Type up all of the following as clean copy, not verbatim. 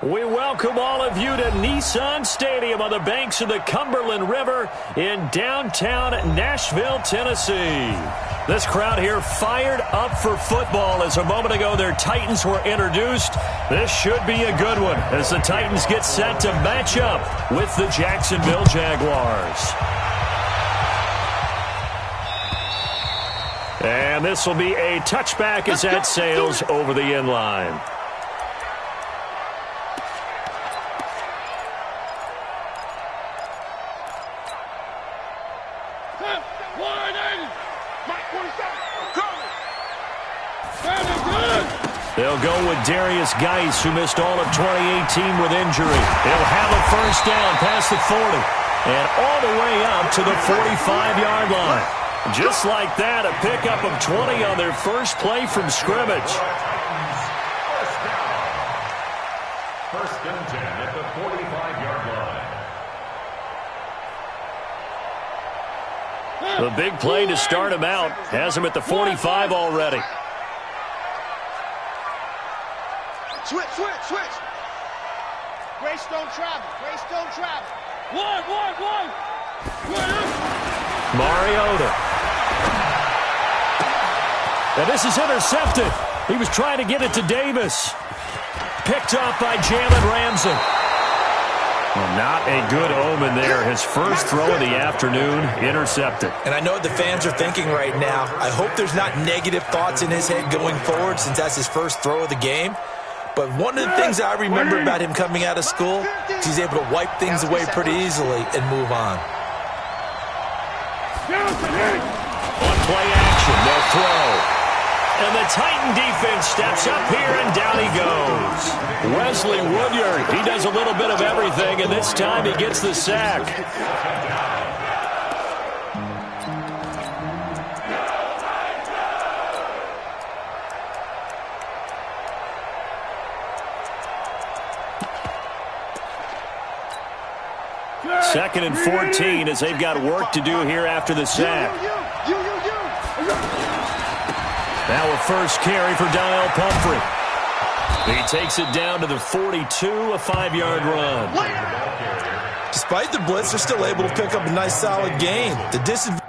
We welcome all of you to Nissan Stadium on the banks of the Cumberland River in downtown Nashville, Tennessee. This crowd here fired up for football as a moment ago their Titans were introduced. This should be a good one as the Titans get set to match up with the Jacksonville Jaguars. And this will be a touchback as that sails over the end line. They'll go with Darius Geis, who missed all of 2018 with injury. He'll have a first down past the 40 and all the way up to the 45-yard line. Just like that, a pickup of 20 on their first play from scrimmage. First and 10 at the 45-yard line. The big play to start him out has him at the 45 already. Switch. Greystone travel. One. Mariota. And this is intercepted. He was trying to get it to Davis. Picked off by Jalen Ramsey. Well, not a good omen there. His first throw of the afternoon, intercepted. And I know what the fans are thinking right now. I hope there's not negative thoughts in his head going forward since that's his first throw of the game. But one of the things I remember about him coming out of school is he's able to wipe things away pretty easily and move on. On play action, they'll throw. And the Titan defense steps up here, and down he goes. Wesley Woodyard, he does a little bit of everything, and this time he gets the sack. Second and 14 as they've got work to do here after the sack. Now a first carry for Donnell Pumphrey. He takes it down to the 42, a 5-yard run. Despite the blitz, they're still able to pick up a nice solid gain. The disadvantage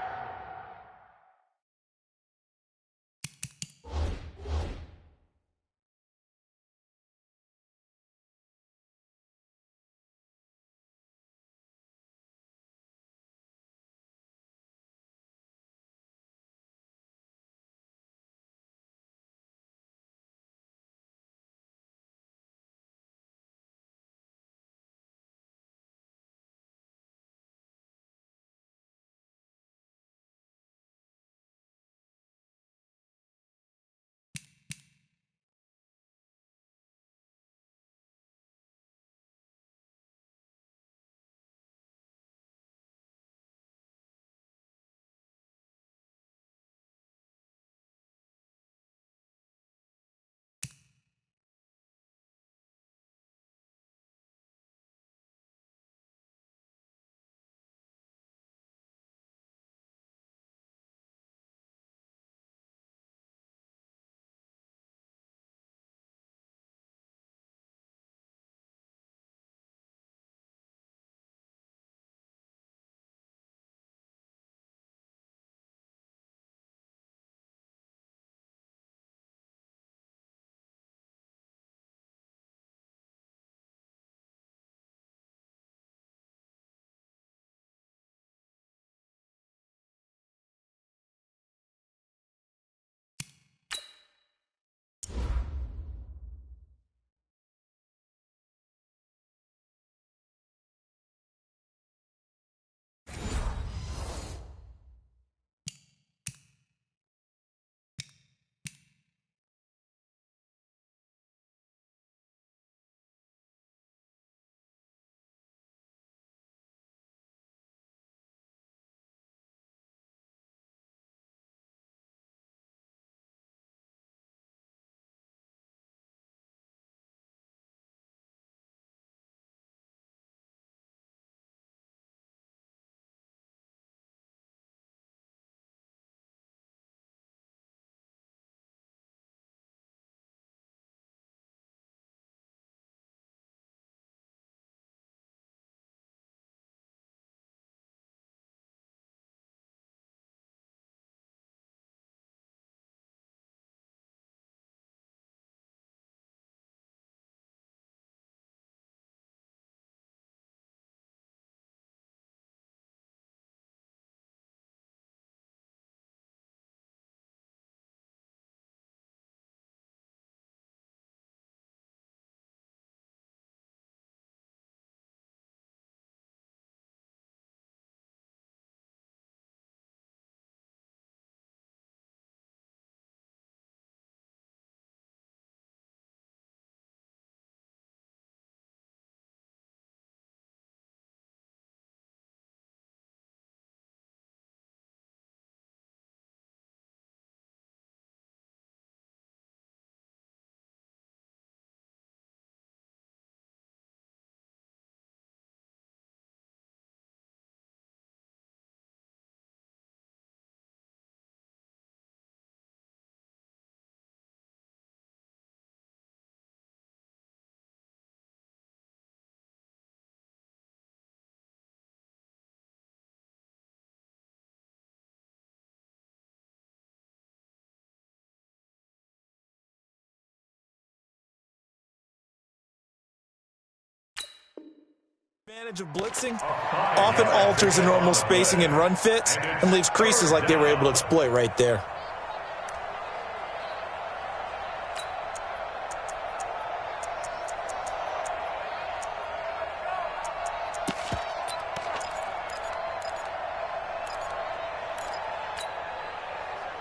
Advantage of blitzing often alters the normal spacing and run fits and leaves creases like they were able to exploit right there.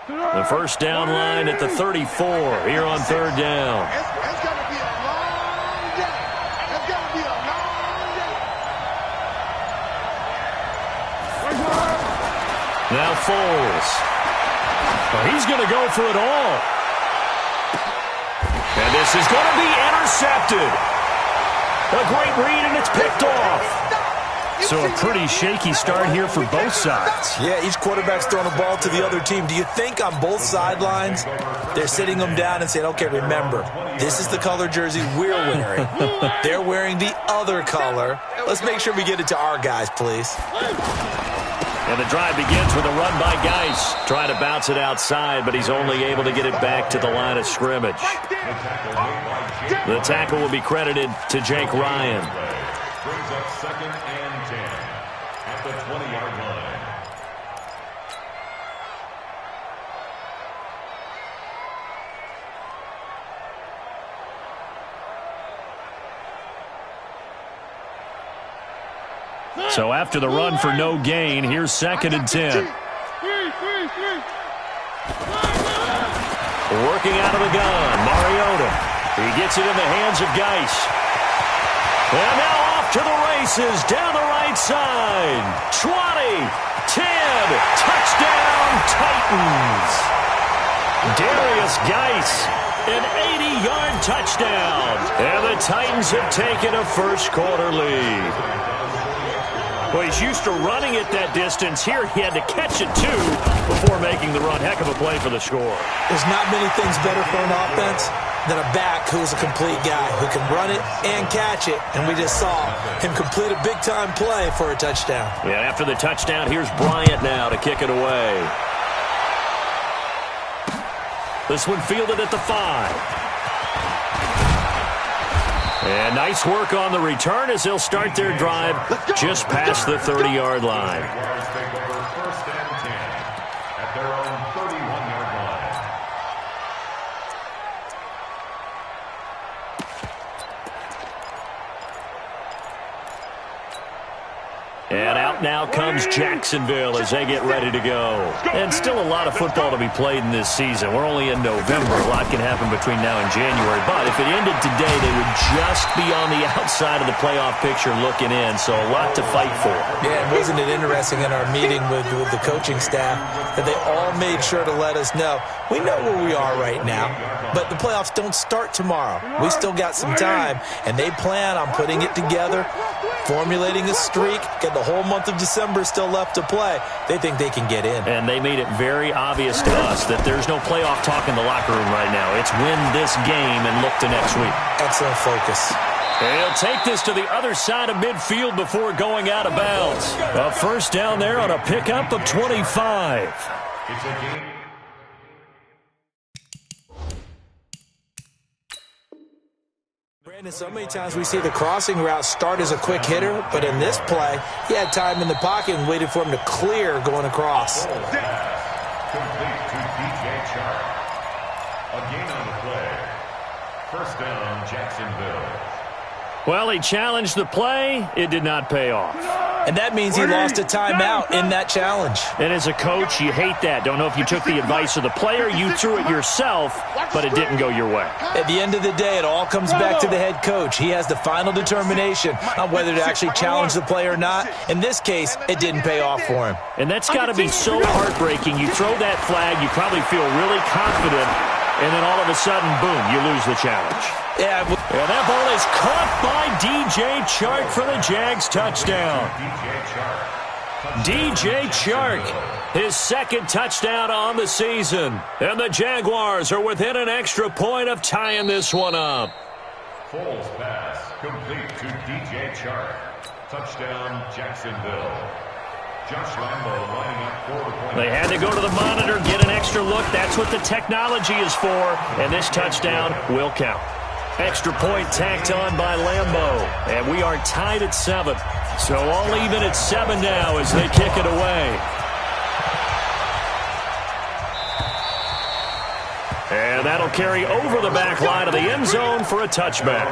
The first down line at the 34 here on third down. It's going to be a long day. It's going to be a long day. Now Foles. Well, he's going to go for it all. And this is going to be intercepted. A great read, and it's picked off. So a pretty shaky start here for both sides. Yeah, each quarterback's throwing a ball to the other team. Do you think on both sidelines they're sitting them down and saying, okay, remember, this is the color jersey we're wearing. They're wearing the other color. Let's make sure we get it to our guys, please. And the drive begins with a run by Geis. Trying to bounce it outside, but he's only able to get it back to the line of scrimmage. The tackle will be credited to Jake Ryan. Brings up 2nd and 10 at the 20-yard line. So after the run for no gain, here's 2nd and 10. Working out of the gun, Mariota. He gets it in the hands of Geis. And now off to the races, down the right side. 20, 10, touchdown Titans. Darius Geis, an 80-yard touchdown. And the Titans have taken a first-quarter lead. Well, he's used to running it that distance. Here he had to catch it, too, before making the run. Heck of a play for the score. There's not many things better for an offense than a back who's a complete guy who can run it and catch it. And we just saw him complete a big-time play for a touchdown. Yeah, after the touchdown, here's Bryant now to kick it away. This one fielded at the 5. And nice work on the return as they'll start their drive just past the 30-yard line. Jaguars take over 1st and 10 at their own 31-yard line. And out now comes Jacksonville as they get ready to go. And still a lot of football to be played in this season. We're only in November. A lot can happen between now and January. But if it ended today, they would just be on the outside of the playoff picture looking in. So a lot to fight for. Yeah, and wasn't it interesting in our meeting with the coaching staff that they all made sure to let us know, we know where we are right now, but the playoffs don't start tomorrow. We still got some time, and they plan on putting it together, formulating a streak, get the whole month of December still left to play. They think they can get in. And they made it very obvious to us that there's no playoff talk in the locker room right now. It's win this game and look to next week. Excellent focus. And he'll take this to the other side of midfield before going out of bounds. A first down there on a pickup of 25. It's a game. Brandon, so many times we see the crossing route start as a quick hitter, but in this play, he had time in the pocket and waited for him to clear going across. Complete to DJ Chark. A gain on the play. First down, Jacksonville. Well, he challenged the play. It did not pay off. And that means he lost a timeout in that challenge. And as a coach, you hate that. Don't know if you took the advice of the player, you threw it yourself, but it didn't go your way. At the end of the day, it all comes back to the head coach. He has the final determination on whether to actually challenge the play or not. In this case, it didn't pay off for him. And that's got to be so heartbreaking. You throw that flag, you probably feel really confident, and then all of a sudden, boom, you lose the challenge. Yeah, and that ball is caught by DJ Chark for the Jags touchdown. DJ Chark, his second touchdown on the season. And the Jaguars are within an extra point of tying this one up. Foles pass complete to DJ Chark. Touchdown, Jacksonville. Josh Lambo lining up for the point. They had to go to the monitor, get an extra look. That's what the technology is for. And this touchdown will count. Extra point tacked on by Lambeau. And we are tied at 7. So all even at 7 now as they kick it away. And that'll carry over the back line of the end zone for a touchback.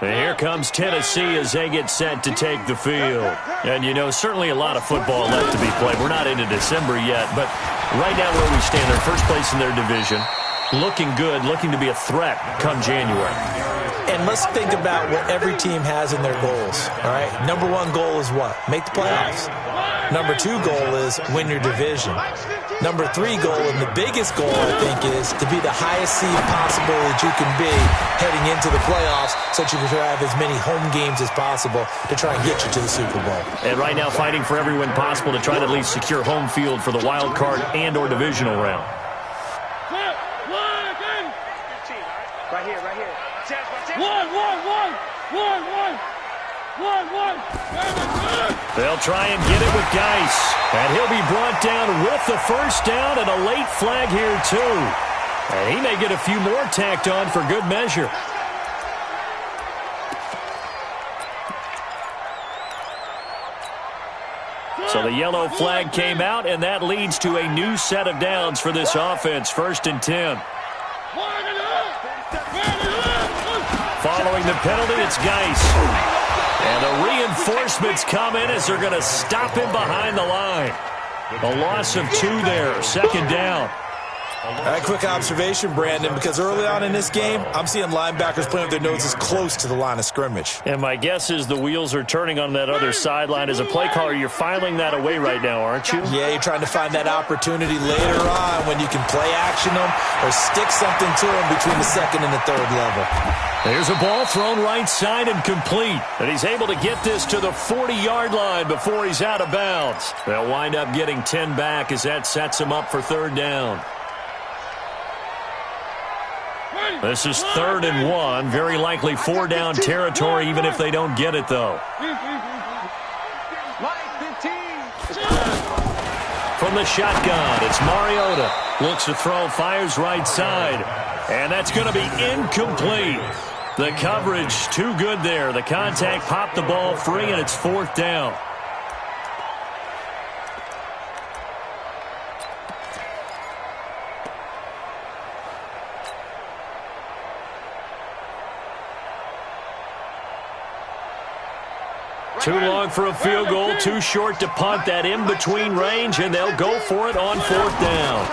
And here comes Tennessee as they get set to take the field. And, you know, certainly a lot of football left to be played. We're not into December yet, but right now where we stand, they're first place in their division. Looking good, looking to be a threat come January. And let's think about what every team has in their goals, all right? Number 1 goal is what? Make the playoffs. Number 2 goal is win your division. Number 3 goal, and the biggest goal, I think, is to be the highest seed possible that you can be heading into the playoffs so that you can have as many home games as possible to try and get you to the Super Bowl. And right now fighting for every win possible to try to at least secure home field for the wild card and or divisional round. Right here, right here. They'll try and get it with Geis. And he'll be brought down with the first down and a late flag here too. And he may get a few more tacked on for good measure. So the yellow flag came out, and that leads to a new set of downs for this offense. 1st and 10. Following the penalty, it's Geis. And the reinforcements come in as they're going to stop him behind the line. A loss of 2 there, 2nd down. A quick observation, Brandon, because early on in this game, I'm seeing linebackers playing with their noses close to the line of scrimmage. And my guess is the wheels are turning on that other sideline. As a play caller, you're filing that away right now, aren't you? Yeah, you're trying to find that opportunity later on when you can play action them or stick something to them between the 2nd and the 3rd level. There's a ball thrown right side and complete. And he's able to get this to the 40-yard line before he's out of bounds. They'll wind up getting 10 back as that sets him up for 3rd down. This is 3rd and 1. Very likely 4-down territory, even if they don't get it, though. From the shotgun, it's Mariota. Looks to throw, fires right side. And that's going to be incomplete. The coverage too good there. The contact popped the ball free, and it's 4th down. Too long for a field goal, too short to punt. That in-between range, and they'll go for it on 4th down.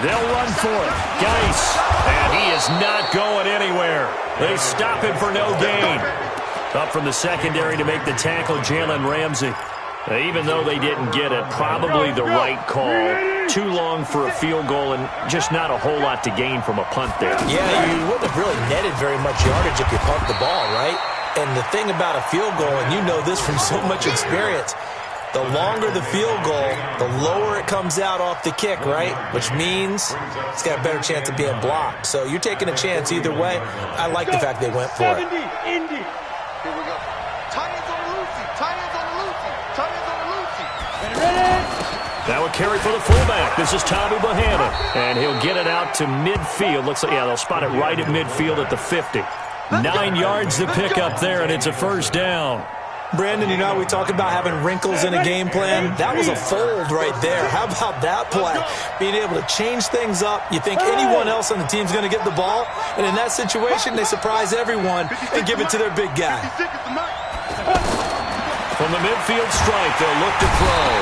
They'll run for it. Geis, and he is not going anywhere. They stop him for no gain. Up from the secondary to make the tackle, Jalen Ramsey. Even though they didn't get it, probably the right call. Too long for a field goal and just not a whole lot to gain from a punt there. Yeah, you wouldn't have really netted very much yardage if you pumped the ball, right? And the thing about a field goal, and you know this from so much experience, the longer the field goal, the lower it comes out off the kick, right? Which means it's got a better chance of being blocked. So you're taking a chance either way. I like the fact they went for it. Here we go. Tight ends on the Lucy. Tight ends on the Lucy. Tight ends on the Lucy. That would carry for the fullback. This is Tommy Bohanna. And he'll get it out to midfield. Looks like, yeah, they'll spot it right at midfield at the 50. 9 yards to pick up there, and it's a 1st down. Brandon, you know how we talk about having wrinkles in a game plan? That was a fold right there. How about that play? Being able to change things up. You think anyone else on the team's going to get the ball, and in that situation, they surprise everyone and give it to their big guy. From the midfield strike, they'll look to throw.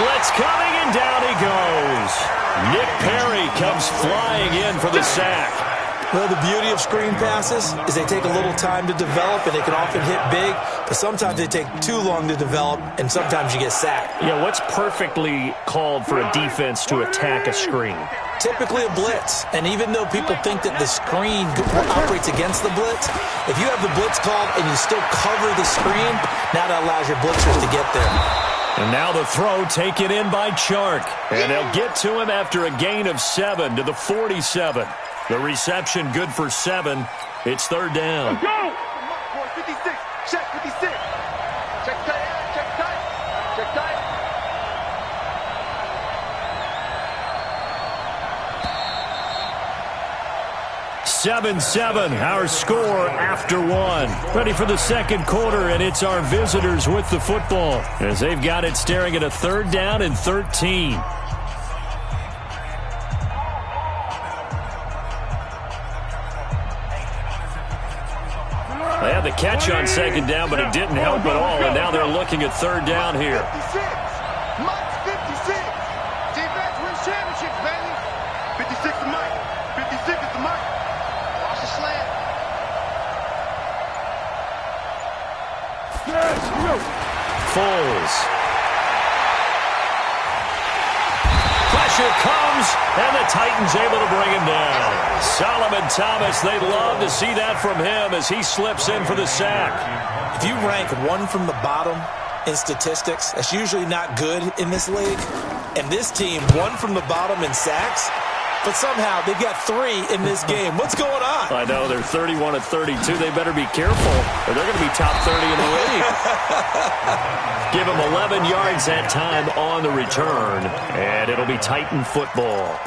Blitz coming, and down he goes. Nick Perry comes flying in for the sack. Well, the beauty of screen passes is they take a little time to develop, and they can often hit big, but sometimes they take too long to develop, and sometimes you get sacked. Yeah, what's perfectly called for a defense to attack a screen? Typically a blitz, and even though people think that the screen operates against the blitz, if you have the blitz called and you still cover the screen, now that allows your blitzers to get there. And now the throw taken in by Chark, and they'll get to him after a gain of 7 to the 47. The reception good for 7. It's 3rd down. Go! 56. Check 56. Check tight, check tight, check tight. 7-7, our score after one. Ready for the second quarter, and it's our visitors with the football as they've got it staring at a 3rd down and 13. They had the catch on 2nd down, but it didn't help at all, and now they're looking at 3rd down here. 56. Mike's 56. Defense wins championships, baby. 56 to Mike. 56 is to Mike. Watch the slant. Foles. Pressure comes, and the Titans able to bring him down. Solomon Thomas, they'd love to see that from him as he slips in for the sack. If you rank one from the bottom in statistics, that's usually not good in this league. And this team, one from the bottom in sacks, but somehow they've got 3 in this game. What's going on? I know, they're 31-32. They better be careful, or they're going to be top 30 in the league. Give them 11 yards that time on the return, and it'll be Titan football.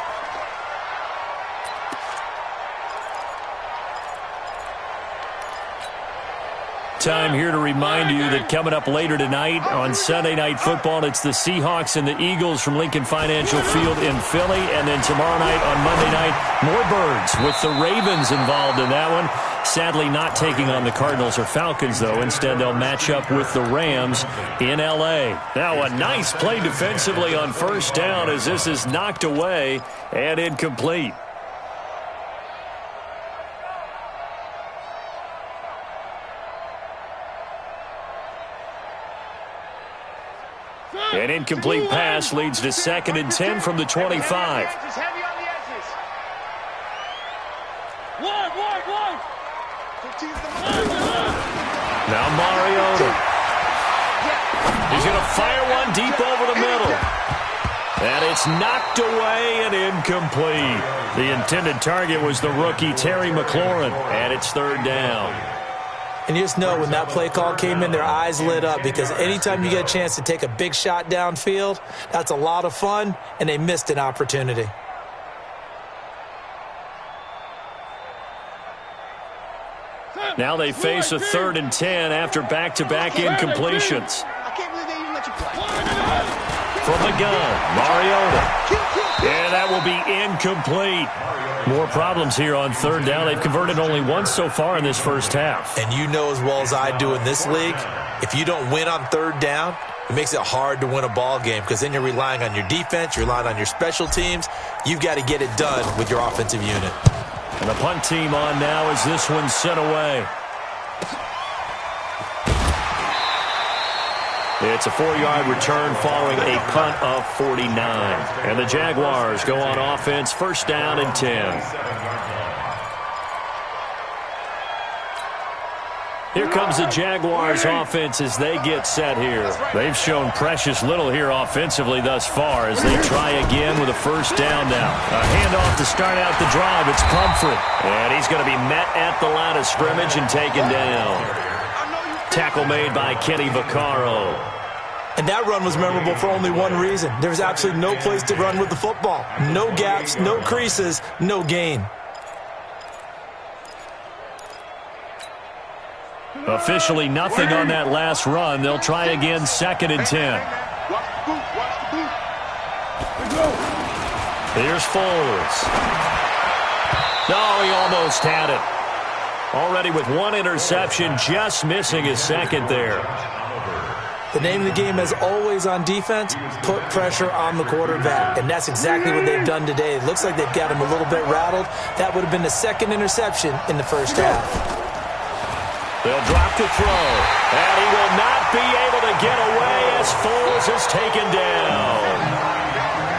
Time here to remind you that coming up later tonight on Sunday Night Football, it's the Seahawks and the Eagles from Lincoln Financial Field in Philly. And then tomorrow night on Monday night, more Birds with the Ravens involved in that one. Sadly not taking on the Cardinals or Falcons, though. Instead, they'll match up with the Rams in L.A. Now, a nice play defensively on 1st down as this is knocked away and incomplete. An incomplete pass leads to 2nd and 10 from the 25. Now Mariota. He's going to fire one deep over the middle. And it's knocked away and incomplete. The intended target was the rookie Terry McLaurin, and it's 3rd down. And you just know when that play call came in, their eyes lit up because anytime you get a chance to take a big shot downfield, that's a lot of fun, and they missed an opportunity. Now they face a 3rd and 10 after back-to-back incompletions. From the gun, Mariota. And that will be incomplete. More problems here on 3rd down. They've converted only once so far in this first half. And you know as well as I do in this league, if you don't win on 3rd down, it makes it hard to win a ball game because then you're relying on your defense, you're relying on your special teams. You've got to get it done with your offensive unit. And the punt team on now as this one's sent away. It's a 4-yard return following a punt of 49. And the Jaguars go on offense, 1st down and 10. Here comes the Jaguars offense as they get set here. They've shown precious little here offensively thus far as they try again with a 1st down now. A handoff to start out the drive. It's Pumphrey. And he's going to be met at the line of scrimmage and taken down. Tackle made by Kenny Vaccaro. And that run was memorable for only one reason. There was absolutely no place to run with the football. No gaps, no creases, no gain. Officially nothing on that last run. They'll try again, 2nd and 10. Here's Foles. Oh, he almost had it. Already with 1 interception, just missing his 2nd there. The name of the game, as always on defense, put pressure on the quarterback. And that's exactly what they've done today. It looks like they've got him a little bit rattled. That would have been the 2nd interception in the first half. They'll drop to throw. And he will not be able to get away as Foles is taken down.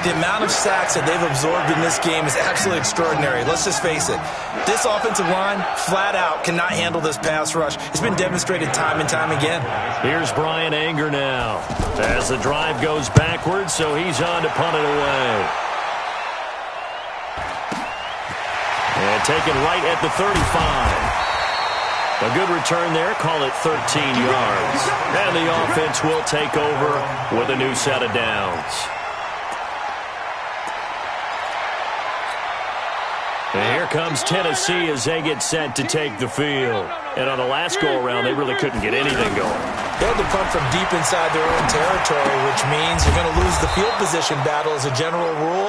The amount of sacks that they've absorbed in this game is absolutely extraordinary. Let's just face it. This offensive line, flat out, cannot handle this pass rush. It's been demonstrated time and time again. Here's Brian Anger now as the drive goes backwards, so he's on to punt it away. And taken right at the 35. A good return there, call it 13 yards. And the offense will take over with a new set of downs. And here comes Tennessee as they get set to take the field. And on the last go-around, they really couldn't get anything going. They had to punt from deep inside their own territory, which means you're going to lose the field position battle as a general rule.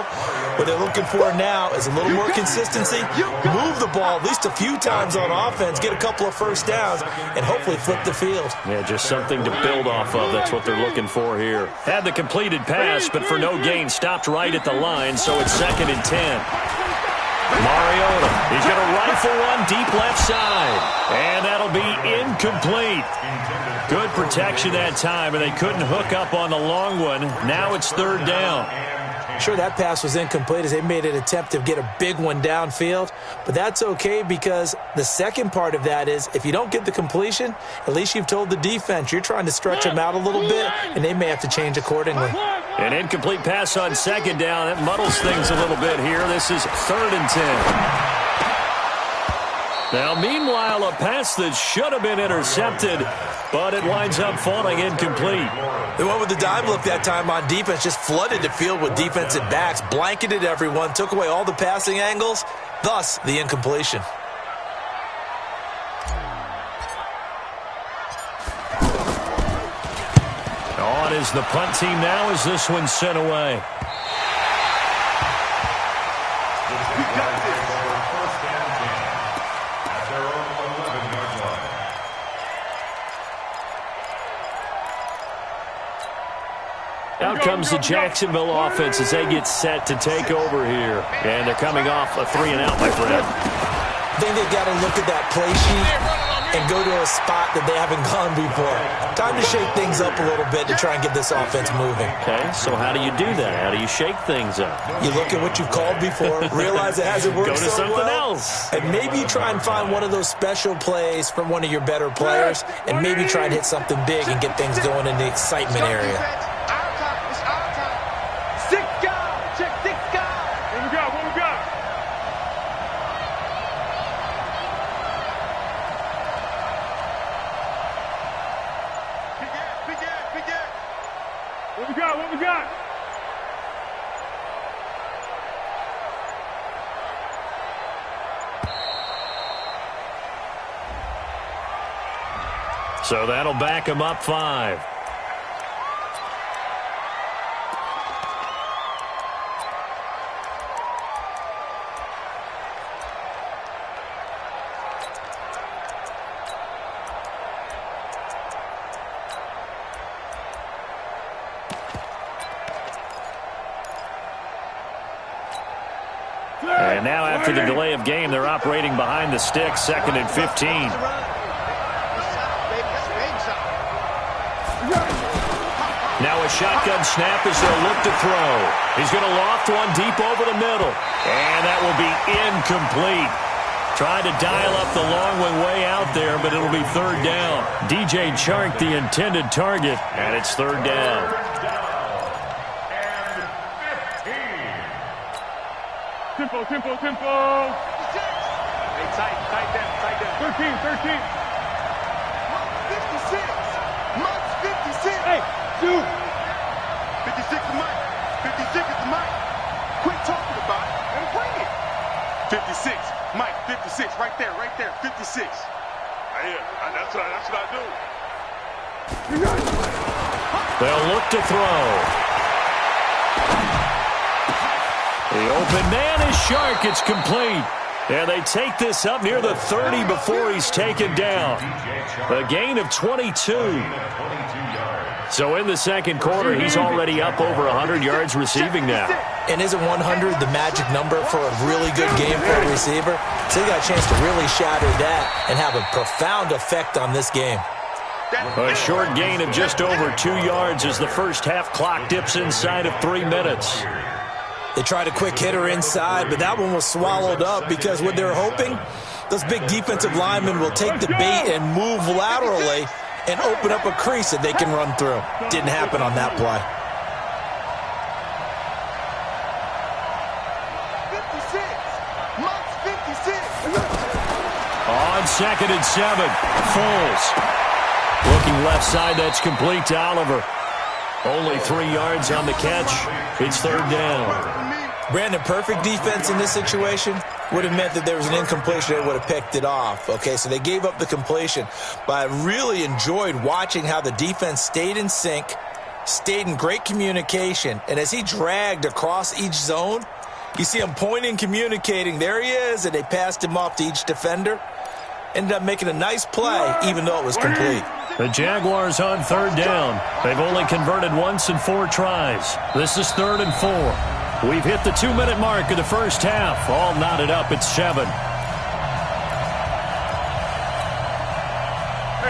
What they're looking for now is a little more consistency, move the ball at least a few times on offense, get a couple of first downs, and hopefully flip the field. Yeah, just something to build off of. That's what they're looking for here. Had the completed pass, but for no gain, stopped right at the line, so it's 2nd and 10. Mariota, he's going to rifle one deep left side. And that'll be incomplete. Good protection that time, and they couldn't hook up on the long one. Now it's 3rd down. Sure, that pass was incomplete as they made an attempt to get a big one downfield. But that's okay because the second part of that is if you don't get the completion, at least you've told the defense you're trying to stretch them out a little bit, and they may have to change accordingly. An incomplete pass on 2nd down. That muddles things a little bit here. This is 3rd and 10. Now, meanwhile, a pass that should have been intercepted, but it winds up falling incomplete. They went with the dime look that time on defense, just flooded the field with defensive backs, blanketed everyone, took away all the passing angles, thus the incompletion. On is the punt team now as this one's sent away. Out comes the Jacksonville offense as they get set to take over here. And they're coming off a 3-and-out, my friend. I think they've got to look at that play sheet and go to a spot that they haven't gone before. Time to shake things up a little bit to try and get this offense moving. Okay, so how do you do that? How do you shake things up? You look at what you've called before, realize it hasn't worked so well. Go to something else. And maybe you try and find one of those special plays from one of your better players, and maybe try and hit something big and get things going in the excitement area. What we got? So that'll back him up 5. And now after the delay of game, they're operating behind the sticks, 2nd and 15. Now a shotgun snap as they'll look to throw. He's going to loft one deep over the middle. And that will be incomplete. Trying to dial up the long one way out there, but it'll be 3rd down. DJ Chark, the intended target, and it's 3rd down. Tempo. Hey, tight down. 13. 56. Mike's 56. Hey, dude. 56 to Mike. 56 is to Mike. Quit talking about it and bring it. 56. Mike, 56. Right there. 56. That's what I do. They'll look to throw. The open man is Chark. It's complete. And they take this up near the 30 before he's taken down. A gain of 22. So in the second quarter, he's already up over 100 yards receiving now. And isn't 100 the magic number for a really good game for a receiver? So he got a chance to really shatter that and have a profound effect on this game. A short gain of just over 2 yards as the first half clock dips inside of 3 minutes. They tried a quick hitter inside, but that one was swallowed up because what they're hoping, those big defensive linemen will take the bait and move laterally and open up a crease that they can run through. Didn't happen on that play. 56. Mike's 56. On 2nd and 7, Foles. Looking left side, that's complete to Oliver. Only 3 yards on the catch. It's 3rd down. Brandon, perfect defense in this situation would have meant that there was an incompletion. They would have picked it off. Okay, so they gave up the completion. But I really enjoyed watching how the defense stayed in sync, stayed in great communication. And as he dragged across each zone, you see him pointing, communicating. There he is, and they passed him off to each defender. Ended up making a nice play, even though it was complete. The Jaguars on 3rd down. They've only converted once in 4 tries. This is 3rd and 4. We've hit the 2-minute mark of the first half. All knotted up at 7.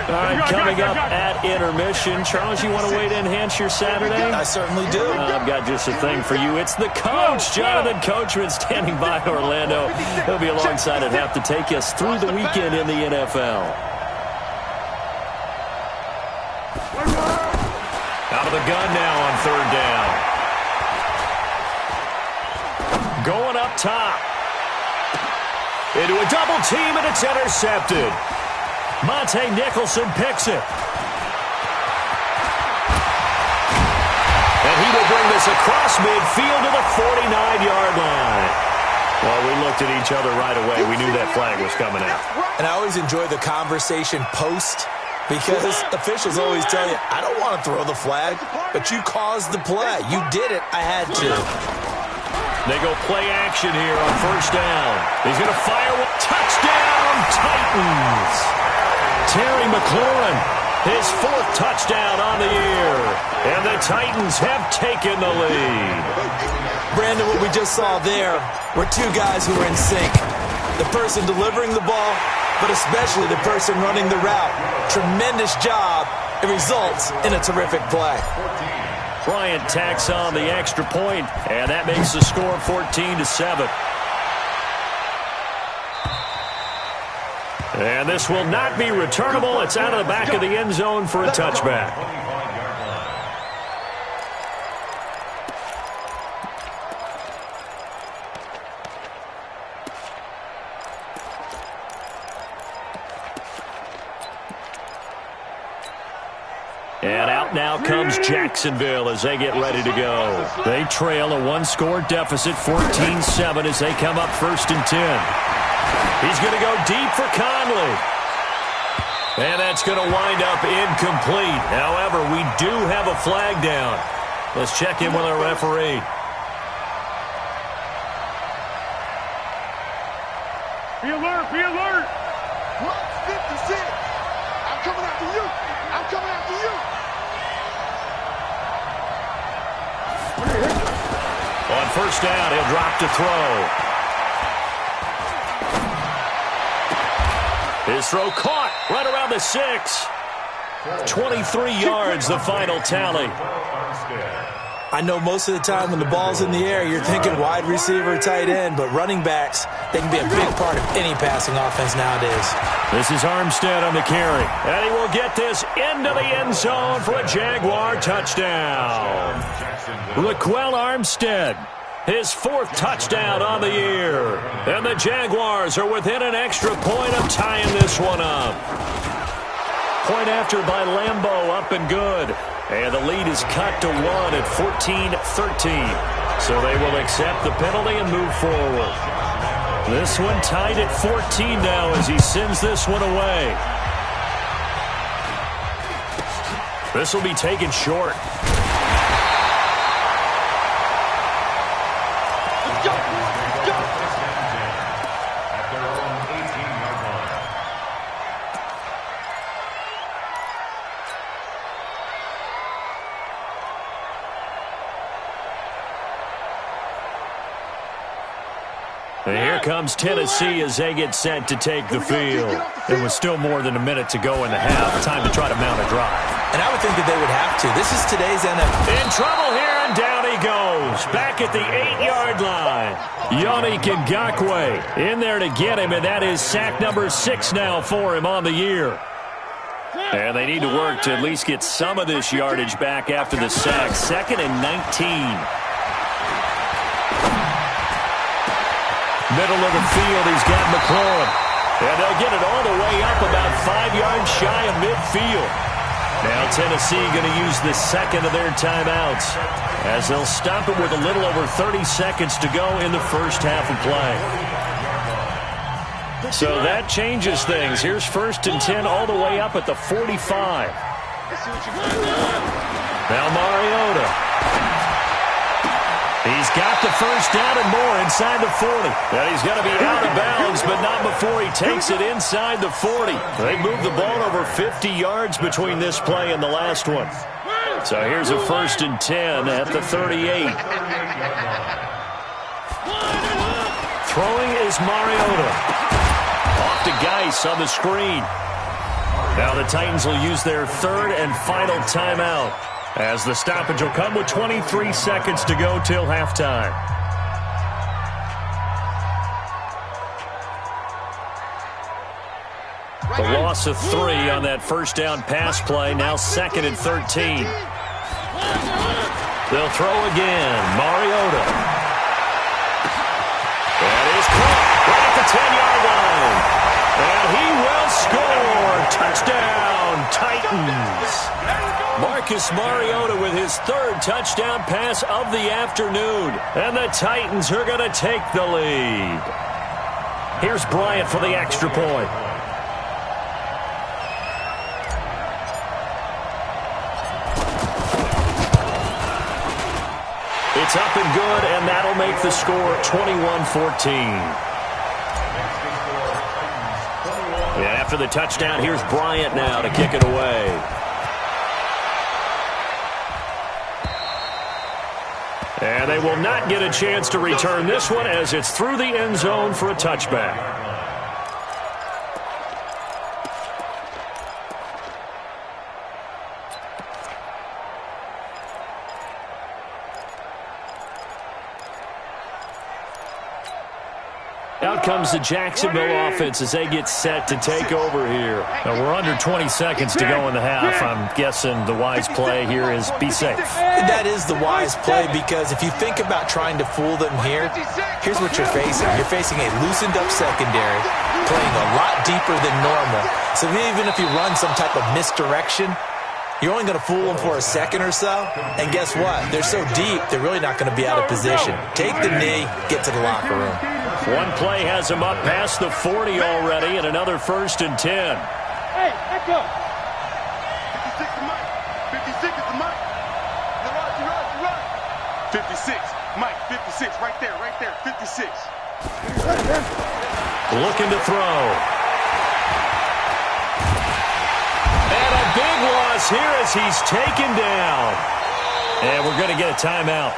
All right, coming up at intermission. Charles, you want to wait to enhance your Saturday? I certainly do. I've got just a thing for you. It's the coach, Jonathan Coachman, standing by Orlando. He'll be alongside at half to take us through the weekend in the NFL. Out of the gun now on 3rd down. Going up top. Into a double team, and it's intercepted. Monte Nicholson picks it. And he will bring this across midfield to the 49-yard line. Well, we looked at each other right away. We knew that flag was coming out. And I always enjoy the conversation post, because officials always tell you, I don't want to throw the flag, but you caused the play. You did it. I had to. They go play action here on 1st down. He's going to fire. Touchdown, Titans. Terry McLaurin, his 4th touchdown on the year. And the Titans have taken the lead. Brandon, what we just saw there were 2 guys who were in sync. The person delivering the ball, but especially the person running the route. Tremendous job. It results in a terrific play. Bryant tacks on the extra point, and that makes the score 14-7. And this will not be returnable. It's out of the back of the end zone for a touchback. And out now comes Jacksonville as they get ready to go. They trail a 1-score deficit, 14-7, as they come up 1st and 10. He's going to go deep for Conley. And that's going to wind up incomplete. However, we do have a flag down. Let's check in with our referee. Be alert, be alert. 56. I'm coming after you. I'm coming after you. On 1st down, he'll drop to throw. His throw caught right around the 6. 23 yards, the final tally. I know most of the time when the ball's in the air, you're thinking wide receiver, tight end, but running backs, they can be a big part of any passing offense nowadays. This is Armstead on the carry, and he will get this into the end zone for a Jaguar touchdown. Raquel Armstead, his 4th touchdown on the year, and the Jaguars are within an extra point of tying this one up. Point after by Lambeau, up and good. And the lead is cut to 1 at 14-13. So they will accept the penalty and move forward. This one tied at 14 now as he sends this one away. This will be taken short. And here comes Tennessee as they get set to take the field. There was still more than a minute to go in the half. Time to try to mount a drive. And I would think that they would have to. This is today's NFL. In trouble here, and down he goes. Back at the 8-yard line. Yannick Ngakoue in there to get him, and that is sack number 6 now for him on the year. And they need to work to at least get some of this yardage back after the sack. 2nd and 19. Middle of the field, he's got McLaurin. And they'll get it all the way up about 5 yards shy of midfield. Now Tennessee going to use the second of their timeouts as they'll stop it with a little over 30 seconds to go in the first half of play. So that changes things. Here's 1st and 10 all the way up at the 45. Now Mariota. He's got the first down and more inside the 40. And he's going to be out of bounds, but not before he takes it inside the 40. They moved the ball over 50 yards between this play and the last one. So here's a 1st and 10 at the 38. Throwing is Mariota. Off to Geis on the screen. Now the Titans will use their 3rd and final timeout, as the stoppage will come with 23 seconds to go till halftime. The loss of 3 on that first down pass play. Now 2nd and 13. They'll throw again. Mariota. That is caught right at the 10-yard line. And he will score. Touchdown, Titans. Marcus Mariota with his 3rd touchdown pass of the afternoon. And the Titans are going to take the lead. Here's Bryant for the extra point. It's up and good, and that'll make the score 21-14. And after the touchdown, here's Bryant now to kick it away. And they will not get a chance to return this one as it's through the end zone for a touchback. Out comes the Jacksonville offense as they get set to take over here. Now we're under 20 seconds to go in the half. I'm guessing the wise play here is be safe. That is the wise play, because if you think about trying to fool them here, here's what you're facing. You're facing a loosened up secondary, playing a lot deeper than normal. So even if you run some type of misdirection, you're only going to fool them for a second or so. And guess what? They're so deep, they're really not going to be out of position. Take the knee, get to the locker room. One play has him up past the 40 already, and another 1st and 10. Hey, back up. 56 to Mike. 56 is the Mike. Run. 56. Mike, 56. Right there. 56. Looking to throw. And a big loss here as he's taken down. And we're going to get a timeout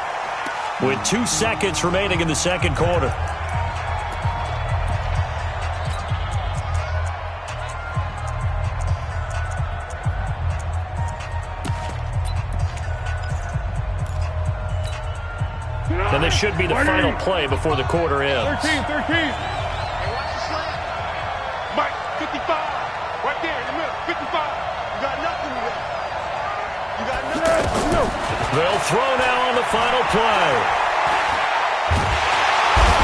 with 2 seconds remaining in the second quarter. And this should be the final play before the quarter ends. 13. Hey, watch the slant. Mike, 55. Right there in the middle. 55. You got nothing there. You got nothing. They'll throw now on the final play.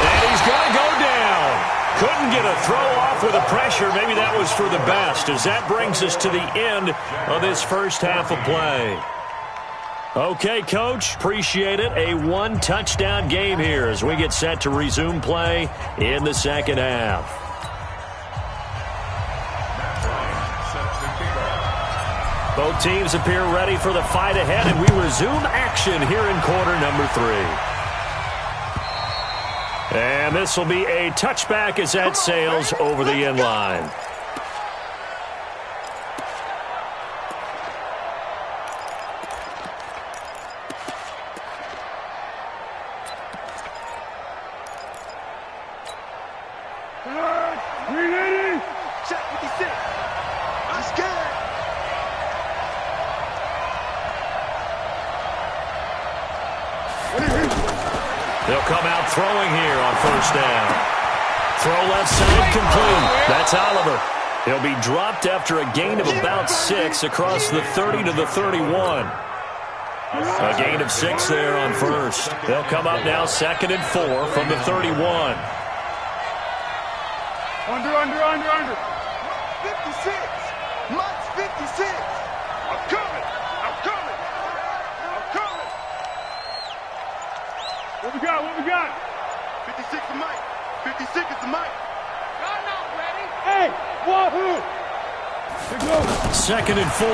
And he's going to go down. Couldn't get a throw off with the pressure. Maybe that was for the best, as that brings us to the end of this first half of play. Okay, Coach, appreciate it. A 1-touchdown game here as we get set to resume play in the second half. Both teams appear ready for the fight ahead, and we resume action here in quarter number 3. And this will be a touchback as that sails over the end line. They'll come out throwing here on first down. Throw left side complete. That's Oliver. He'll be dropped after a gain of about 6 across the 30 to the 31. A gain of 6 there on first. They'll come up now 2nd and 4 from the 31. Under. 56. Mike's 56. I'm coming. What we got? 56 to Mike. 56 is to Mike. Y'all not ready. Hey, wahoo! Second and 4.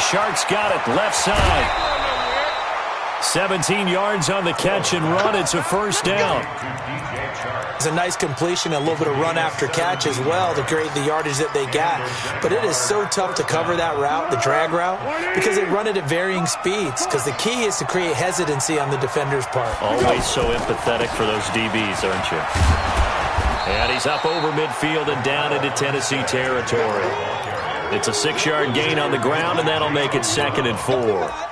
Sharks got it left side. 17 yards on the catch and run. It's a first down. It's a nice completion, a little bit of run after catch as well to create the yardage that they got. But it is so tough to cover that route, the drag route, because they run it at varying speeds. Because the key is to create hesitancy on the defender's part. Always so empathetic for those DBs, aren't you? And he's up over midfield and down into Tennessee territory. It's a 6-yard gain on the ground, and that'll make it second and 4.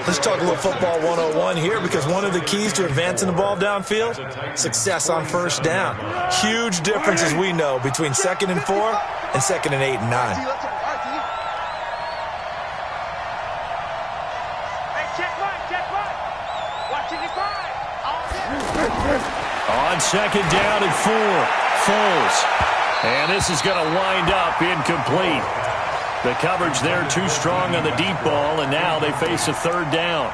Let's talk a little football 101 here, because one of the keys to advancing the ball downfield, success on first down. Huge difference, as we know, between second and 4 and second and 8 and 9. On second down and 4, Foles. And this is going to wind up incomplete. The coverage there too strong on the deep ball, and now they face a third down.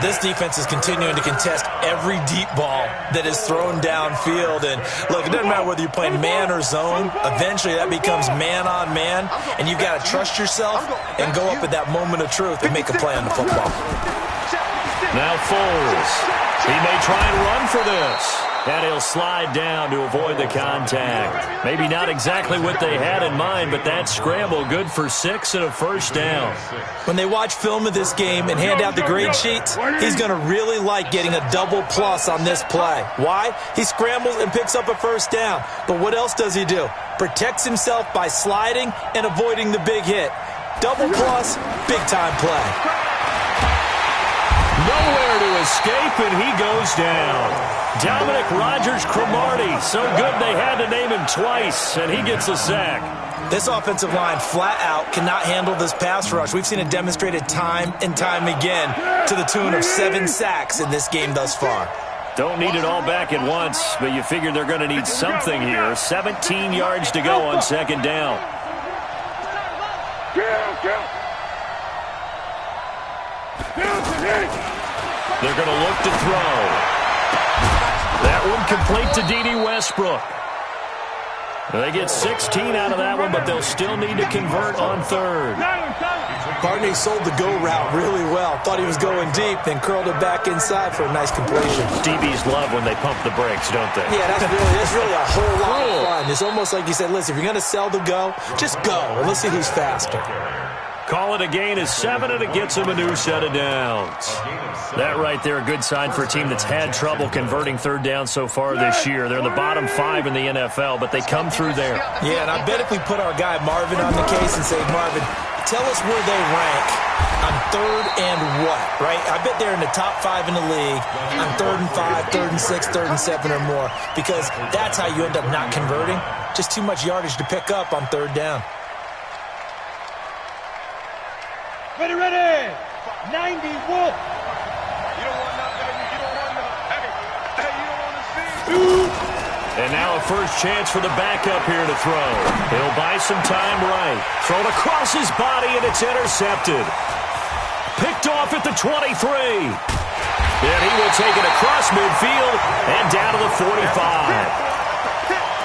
This defense is continuing to contest every deep ball that is thrown downfield. And look, it doesn't matter whether you're playing man or zone. Eventually that becomes man on man, and you've got to trust yourself and go up at that moment of truth and make a play on the football. Now Foles. He may try and run for this. And he'll slide down to avoid the contact. Maybe not exactly what they had in mind, but that scramble good for 6 and a first down. When they watch film of this game and hand out the grade sheets, he's going to really like getting a double plus on this play. Why? He scrambles and picks up a first down. But what else does he do? Protects himself by sliding and avoiding the big hit. Double plus, big-time play. Nowhere to escape, and he goes down. Dominic Rodgers-Cromartie, so good they had to name him twice, and he gets a sack. This offensive line flat out cannot handle this pass rush. We've seen it demonstrated time and time again to the tune of 7 sacks in this game thus far. Don't need it all back at once, but you figure they're going to need something here. 17 yards to go on second down. They're going to look to throw. That one complete to D.D. Westbrook. They get 16 out of that one, but they'll still need to convert on third. Barney sold the go route really well. Thought he was going deep, then curled it back inside for a nice completion. DBs love when they pump the brakes, don't they? Yeah, that's really a whole lot of fun. It's almost like you said, listen, if you're going to sell the go, just go, and let's see who's faster. Call it a gain of 7, and it gets them a new set of downs. That right there, a good sign for a team that's had trouble converting third down so far this year. They're in the bottom 5 in the NFL, but they come through there. Yeah, and I bet if we put our guy Marvin on the case and say, Marvin, tell us where they rank on third and what, right? I bet they're in the top 5 in the league on 3rd and 5, 3rd and 6, 3rd and 7 or more, because that's how you end up not converting. Just too much yardage to pick up on third down. Ready, 90, Wolf. You don't want nothing, you don't want nothing. Hey, you don't want to see. And now a first chance for the backup here to throw. He'll buy some time right. Thrown across his body, and it's intercepted. Picked off at the 23. And he will take it across midfield and down to the 45.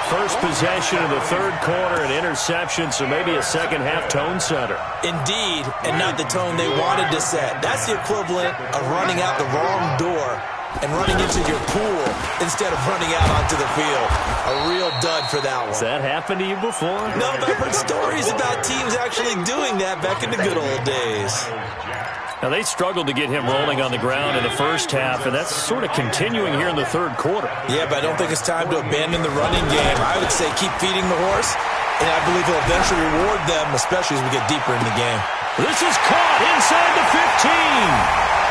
First possession of the third quarter, an interception, so maybe a second-half tone setter. Indeed, and not the tone they wanted to set. That's the equivalent of running out the wrong door and running into your pool instead of running out onto the field. A real dud for that one. Has that happened to you before? No, but I've heard stories about teams actually doing that back in the good old days. Now, they struggled to get him rolling on the ground in the first half, and that's sort of continuing here in the third quarter. Yeah, but I don't think it's time to abandon the running game. I would say keep feeding the horse, and I believe he'll eventually reward them, especially as we get deeper in the game. This is caught inside the 15,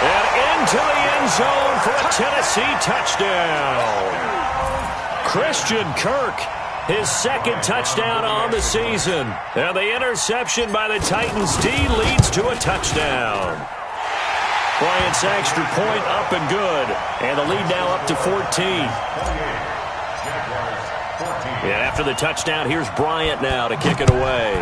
and into the end zone for a Tennessee touchdown. Christian Kirk, his second touchdown on the season. And the interception by the Titans D leads to a touchdown. Bryant's extra point up and good. And the lead now up to 14. Jaguars 14. And after the touchdown, here's Bryant now to kick it away.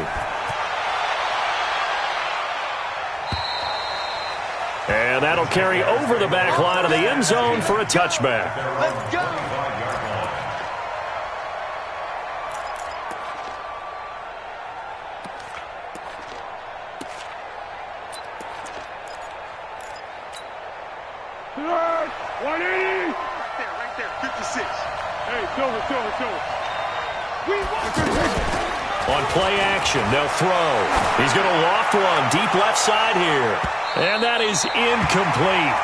And that'll carry over the back line of the end zone for a touchback. Let's go. 25-yard line. Right there, 56. Hey, Silver. We On play action, they'll throw. He's going to loft one deep left side here. And that is incomplete.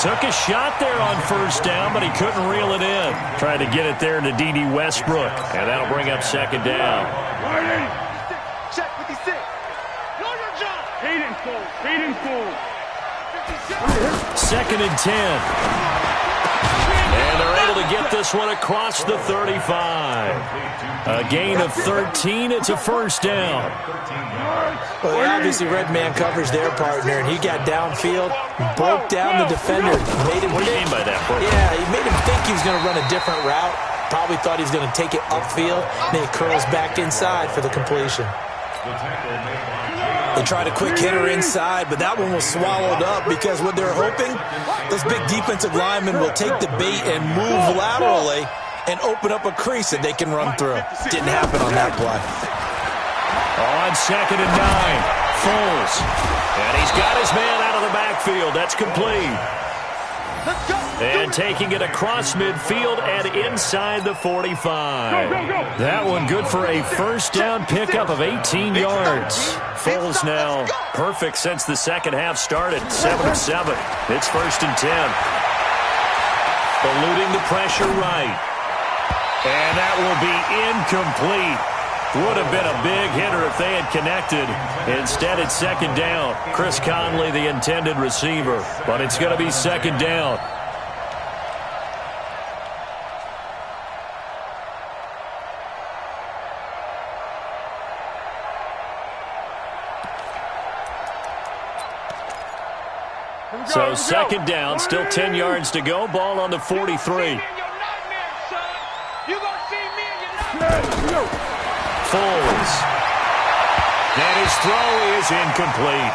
Took a shot there on first down, but he couldn't reel it in. Tried to get it there to D.D. Westbrook. And that'll bring up second down. Check 56. Know your job. Feed and full. 2nd and 10. And they're able to get this one across the 35. A gain of 13. It's a first down. Well, obviously, red man covers their partner, and he got downfield, broke down the defender, made him. What do you mean by that, Brooke? Yeah, he made him think he was going to run a different route. Probably thought he was going to take it upfield. Then he curls back inside for the completion. They tried a quick hitter inside, but that one was swallowed up because what they're hoping, those big defensive linemen will take the bait and move laterally and open up a crease that they can run through. Didn't happen on that play. On 2nd and 9, Foles. And he's got his man out of the backfield. That's complete. Let's go. And taking it across midfield and inside the 45. That one good for a first down pickup of 18 yards. Foles now perfect since the second half started. 7 of 7. It's 1st and 10. Eluding the pressure right. And that will be incomplete. Would have been a big hitter if they had connected. Instead, it's 2nd down. Chris Conley, the intended receiver. But it's going to be 2nd down. So 2nd down, still 10 yards to go. Ball on the 43. Foles. And his throw is incomplete.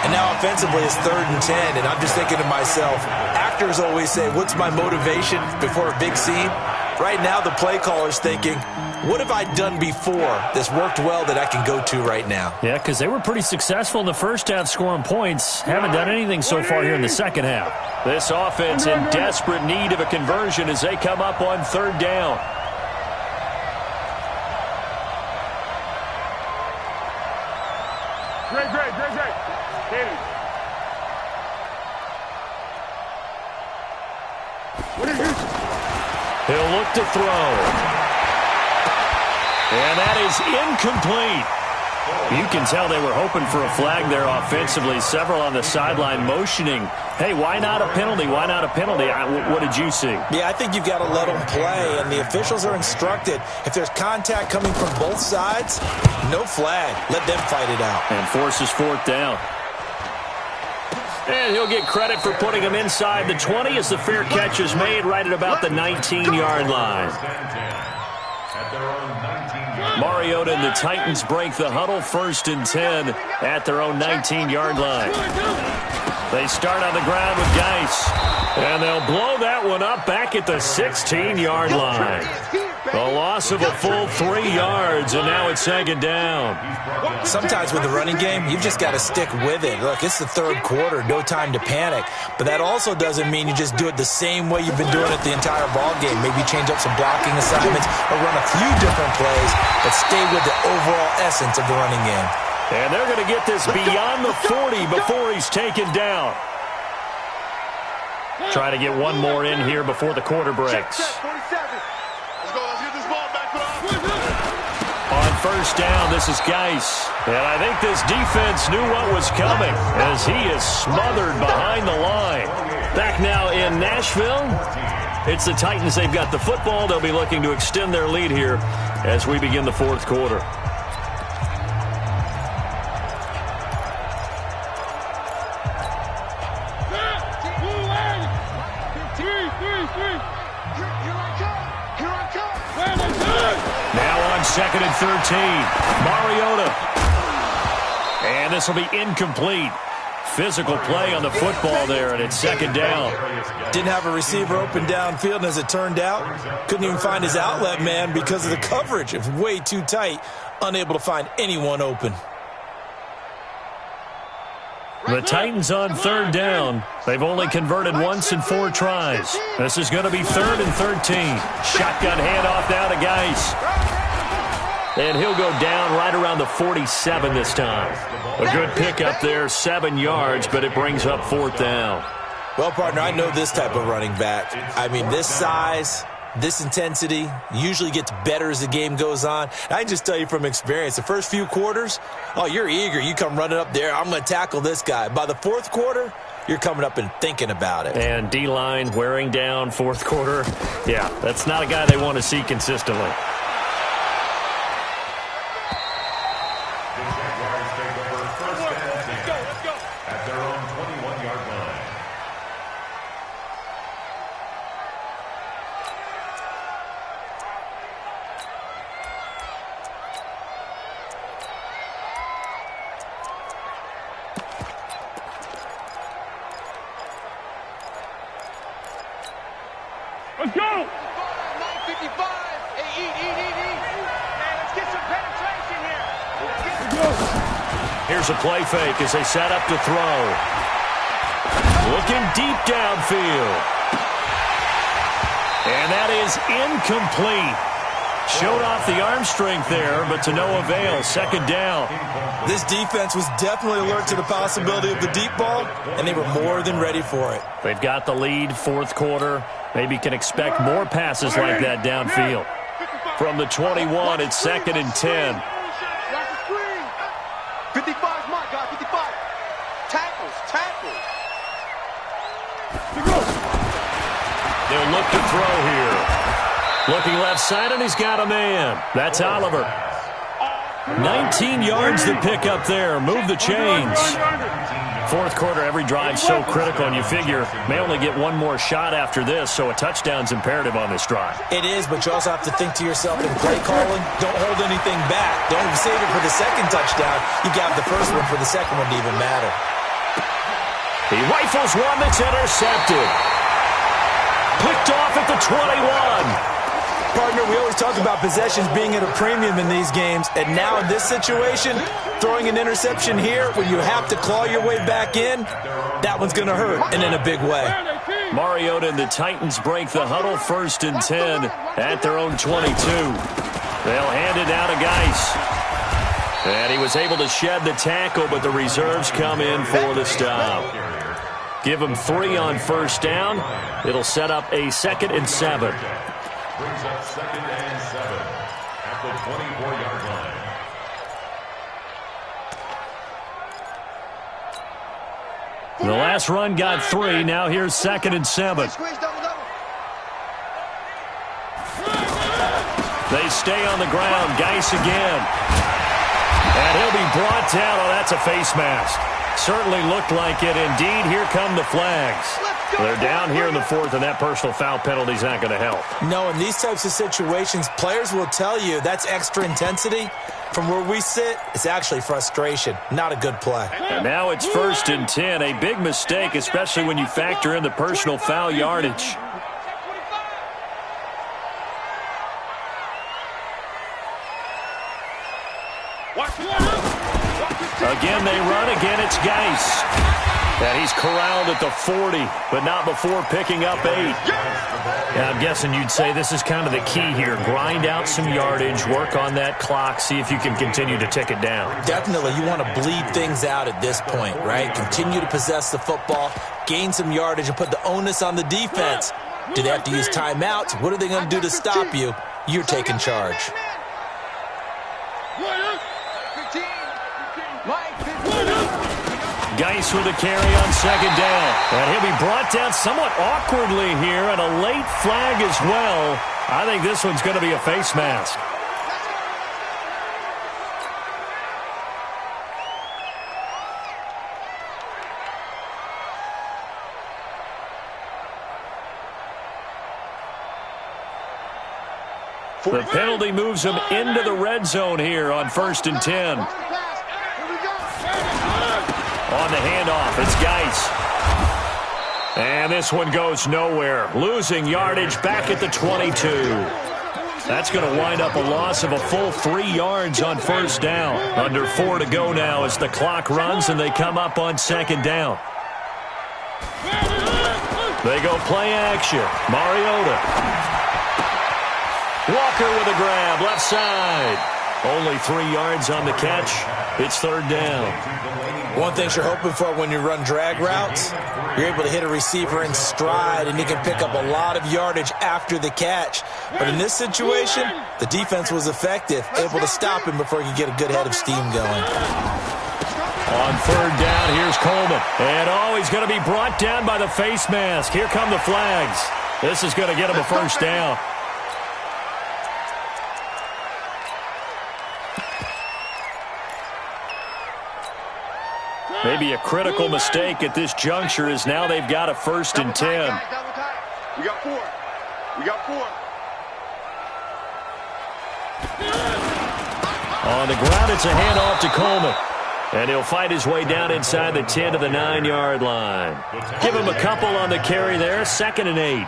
And now offensively it's 3rd and 10, and I'm just thinking to myself, actors always say, what's my motivation before a big scene? Right now the play caller's thinking, what have I done before that's worked well that I can go to right now? Yeah, because they were pretty successful in the first half scoring points. Haven't done anything so far here in the second half. This offense in desperate need of a conversion as they come up on 3rd down. Great. He'll look to throw. And that is incomplete. You can tell they were hoping for a flag there offensively. Several on the sideline motioning. Hey, why not a penalty? Why not a penalty? What did you see? Yeah, I think you've got to let them play, and the officials are instructed. If there's contact coming from both sides, no flag. Let them fight it out. And forces 4th down. And he'll get credit for putting him inside the 20 as the fair catch is made right at about the 19-yard line. Mariota and the Titans break the huddle. 1st and 10 at their own 19-yard line. They start on the ground with Geis. And they'll blow that one up back at the 16-yard line. A loss of a full 3 yards, and now it's 2nd down. Sometimes with the running game, you've just got to stick with it. Look, it's the 3rd quarter, no time to panic. But that also doesn't mean you just do it the same way you've been doing it the entire ball game. Maybe change up some blocking assignments or run a few different plays, but stay with the overall essence of the running game. And they're going to get this beyond the 40 before he's taken down. Try to get one more in here before the quarter breaks. Let's get this ball back for On 1st down, this is Geis. And I think this defense knew what was coming as he is smothered behind the line. Back now in Nashville. It's the Titans. They've got the football. They'll be looking to extend their lead here as we begin the 4th quarter. Here second and 13. Mariota. And this will be incomplete. Physical play on the football there, and it's second down. Didn't have a receiver open downfield, and as it turned out, couldn't even find his outlet man because of the coverage. It was way too tight, unable to find anyone open. The Titans on third down. They've only converted once in 4 tries. This is going to be third and 13. Shotgun handoff now to Geis. And he'll go down right around the 47 this time. A good pickup there, 7 yards, but it brings up fourth down. Well, partner, I know this type of running back. I mean, this size, this intensity usually gets better as the game goes on. I can just tell you from experience, the first few quarters, oh, you're eager. You come running up there, I'm going to tackle this guy. By the fourth quarter, you're coming up and thinking about it. And D-line wearing down fourth quarter. Yeah, that's not a guy they want to see consistently. Let's go! 955. Hey, eat. Man, let's get some penetration here. Let's go. Here's a play fake as they set up to throw. Looking deep downfield. And that is incomplete. Showed off the arm strength there, but to no avail. Second down. This defense was definitely alert to the possibility of the deep ball, and they were more than ready for it. They've got the lead, fourth quarter. Maybe can expect more passes like that downfield. From the 21, it's second and 10. 55's my guy, 55. Tackles. They'll look to throw here. Looking left side, and he's got a man. That's Oliver. 19 yards to pick up there. Move the chains. Fourth quarter, every drive so critical, and you figure may only get one more shot after this, so a touchdown's imperative on this drive. It is, but you also have to think to yourself in play calling, don't hold anything back. Don't save it for the second touchdown. You got the first one for the second one to even matter. He rifles one that's intercepted. Picked off at the 21. Partner, we always talk about possessions being at a premium in these games, and now in this situation, throwing an interception here when you have to claw your way back in, that one's going to hurt, and in a big way. Mariota and the Titans break the huddle, first and 10 at their own 22. They'll hand it out to Geis. And he was able to shed the tackle, but the reserves come in for the stop. Give him 3 on first down. It'll set up a second and 7. Brings up second and 7 at the 24-yard line. The last run got 3. Now here's second and 7. They stay on the ground. Geis again. And he'll be brought down. Oh, that's a face mask. Certainly looked like it. Indeed, here come the flags. They're down here in the fourth, and that personal foul penalty is not going to help. No, in these types of situations, players will tell you that's extra intensity. From where we sit, it's actually frustration. Not a good play. And now it's first and 10. A big mistake, especially when you factor in the personal foul yardage. Again, they run. Again, it's Geis. And he's corralled at the 40, but not before picking up 8. Now, I'm guessing you'd say this is kind of the key here. Grind out some yardage, work on that clock, see if you can continue to tick it down. Definitely, you want to bleed things out at this point, right? Continue to possess the football, gain some yardage, and put the onus on the defense. Do they have to use timeouts? What are they going to do to stop you? You're taking charge. Geis with a carry on second down. And he'll be brought down somewhat awkwardly here, and a late flag as well. I think this one's going to be a face mask. The penalty moves them into the red zone here on 1st and 10. On the handoff, it's Geis. And this one goes nowhere. Losing yardage back at the 22. That's going to wind up a loss of a full 3 yards on 1st down. Under 4 to go now as the clock runs and they come up on 2nd down. They go play action. Mariota. Walker with a grab, left side. Only 3 yards on the catch. It's 3rd down. One thing you're hoping for when you run drag routes, you're able to hit a receiver in stride, and he can pick up a lot of yardage after the catch. But in this situation, the defense was effective, able to stop him before he could get a good head of steam going. On 3rd down, here's Coleman. And, he's going to be brought down by the face mask. Here come the flags. This is going to get him a 1st down. Maybe a critical mistake at this juncture is now they've got a 1st and 10. We got 4. We got 4. On the ground, it's a handoff to Coleman. And he'll fight his way down inside the 10 to the 9-yard line. Give him a couple on the carry there. 2nd and 8.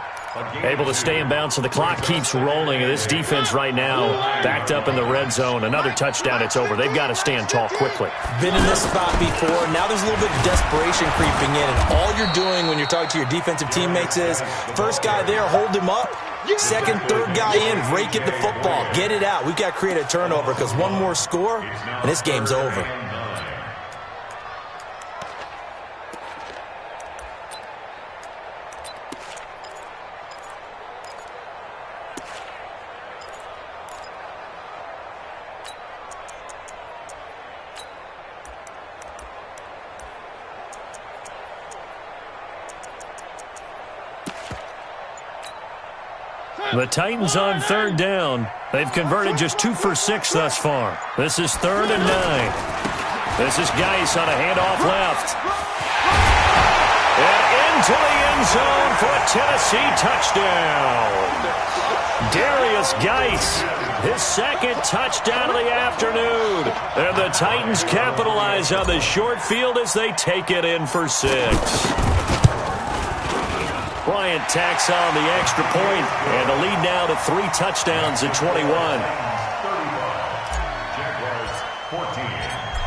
Able to stay in bounds, so the clock keeps rolling. This defense right now backed up in the red zone. Another touchdown, it's over. They've got to stand tall quickly. Been in this spot before. Now there's a little bit of desperation creeping in. And all you're doing when you're talking to your defensive teammates is, first guy there, hold him up. 2nd, 3rd guy in, rake at the football. Get it out. We've got to create a turnover because one more score, and this game's over. The Titans on 3rd down. They've converted just 2 for 6 thus far. This is 3rd and 9. This is Geis on a handoff left. And into the end zone for a Tennessee touchdown. Darius Geis, his 2nd touchdown of the afternoon. And the Titans capitalize on the short field as they take it in for 6. Bryant tacks on the extra point, and the lead now to 3 touchdowns at 21.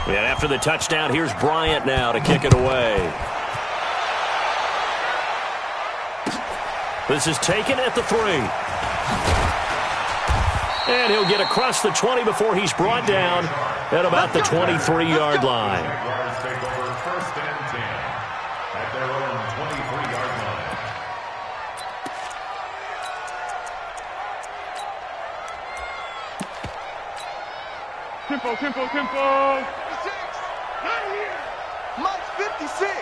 And after the touchdown, here's Bryant now to kick it away. This is taken at the 3. And he'll get across the 20 before he's brought down at about the 23-yard line. Tempo. 56. Right here. Mike's 56.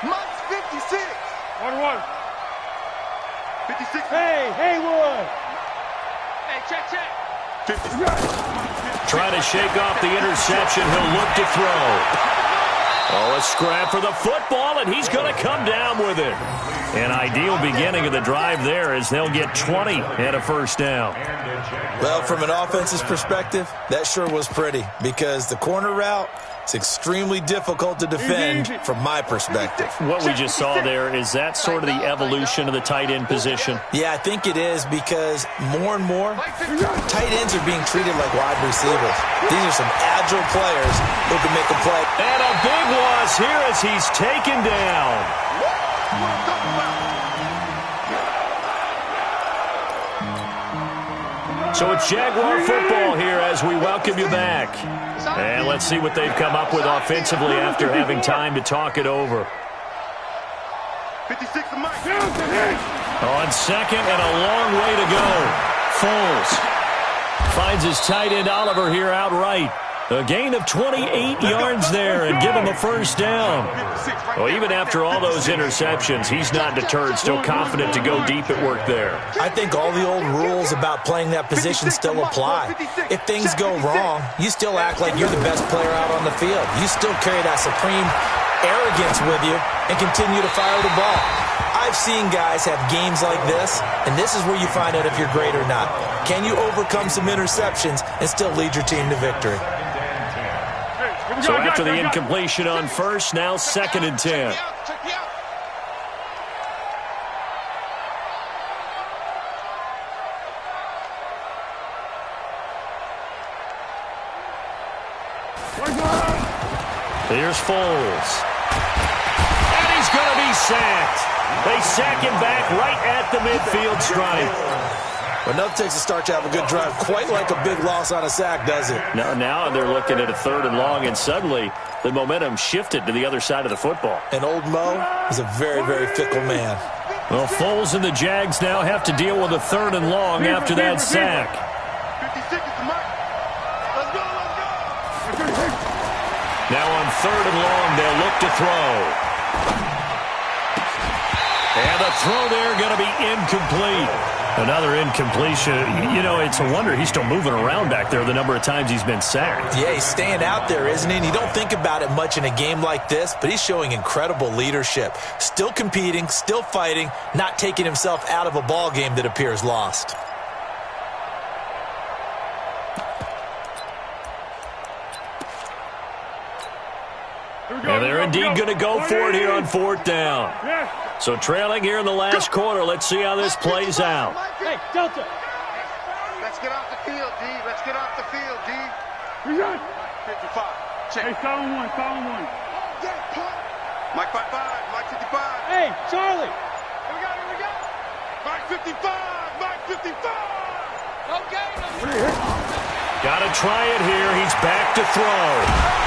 Mike's 56. 1-1. 56. Hey, Haywood. Hey, check. 56. Trying to shake off the interception. He'll look to throw. Oh, a scrap for the football, and he's going to come down with it. An ideal beginning of the drive there as they'll get 20 and a 1st down. Well, from an offense's perspective, that sure was pretty because the corner route is extremely difficult to defend from my perspective. What we just saw there, is that sort of the evolution of the tight end position? Yeah, I think it is because more and more tight ends are being treated like wide receivers. These are some agile players who can make a play. And a big loss here as he's taken down. So it's Jaguar football here as we welcome you back. And let's see what they've come up with offensively after having time to talk it over. 56 to Mike. On 2nd and a long way to go. Foles finds his tight end Oliver here outright. A gain of 28 yards there and give him a 1st down. Well, even after all those interceptions, he's not deterred, still confident to go deep at work there. I think all the old rules about playing that position still apply. If things go wrong, you still act like you're the best player out on the field. You still carry that supreme arrogance with you and continue to fire the ball. I've seen guys have games like this, and this is where you find out if you're great or not. Can you overcome some interceptions and still lead your team to victory? So after the incompletion on first, now 2nd and 10. Here's Foles. And he's going to be sacked. They sack him back right at the midfield stripe. Well, enough takes to start to have a good drive. Quite like a big loss on a sack, does it? No, now they're looking at a 3rd and long, and suddenly the momentum shifted to the other side of the football. And old Mo is a very, very fickle man. Well, Foles and the Jags now have to deal with a 3rd and long after that sack. 56 is the mark. Let's go, let's go. Now on 3rd and long, they'll look to throw. And the throw there going to be incomplete. Another incompletion. You know, it's a wonder he's still moving around back there the number of times he's been sacked. Yeah, he's staying out there, isn't he? And you don't think about it much in a game like this, but he's showing incredible leadership. Still competing, still fighting, not taking himself out of a ball game that appears lost. And they're indeed going to go for it here on 4th down. So trailing here in the last quarter. Let's see how this plays out. Hey, Delta. Let's get off the field, D. Let's get off the field, D. 55. Check. Hey, foul one, foul one. Mike 55, Mike 55. Hey, Charlie. Here we go. Mike 55, Mike 55. Okay. Got to try it here. He's back to throw.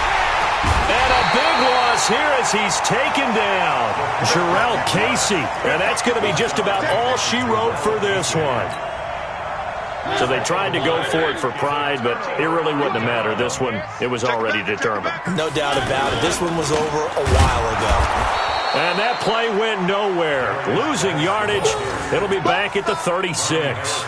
And a big loss here as he's taken down. Jarrell Casey. And that's going to be just about all she wrote for this one. So they tried to go for it for pride, but it really wouldn't have mattered. This one, it was already determined. No doubt about it. This one was over a while ago. And that play went nowhere. Losing yardage. It'll be back at the 36.